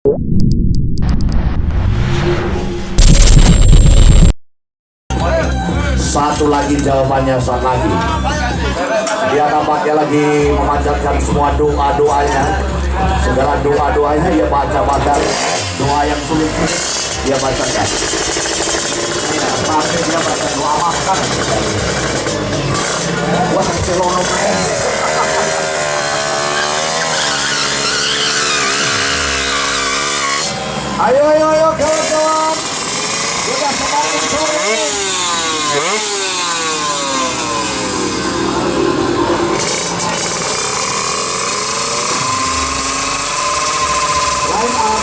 Satu lagi jawabannya, saat lagi dia nampaknya lagi memanjatkan semua doa-doanya. Segala doa-doanya dia baca-baca, doa yang sulit dia bacakan. Tapi dia baca doa makan. Wah, celono. Ayo kawan-kawan, sudah semakin sore. Line up.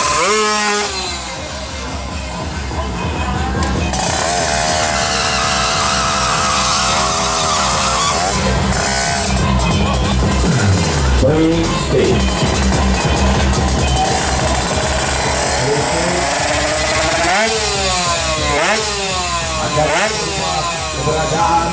Stay. Keberadaan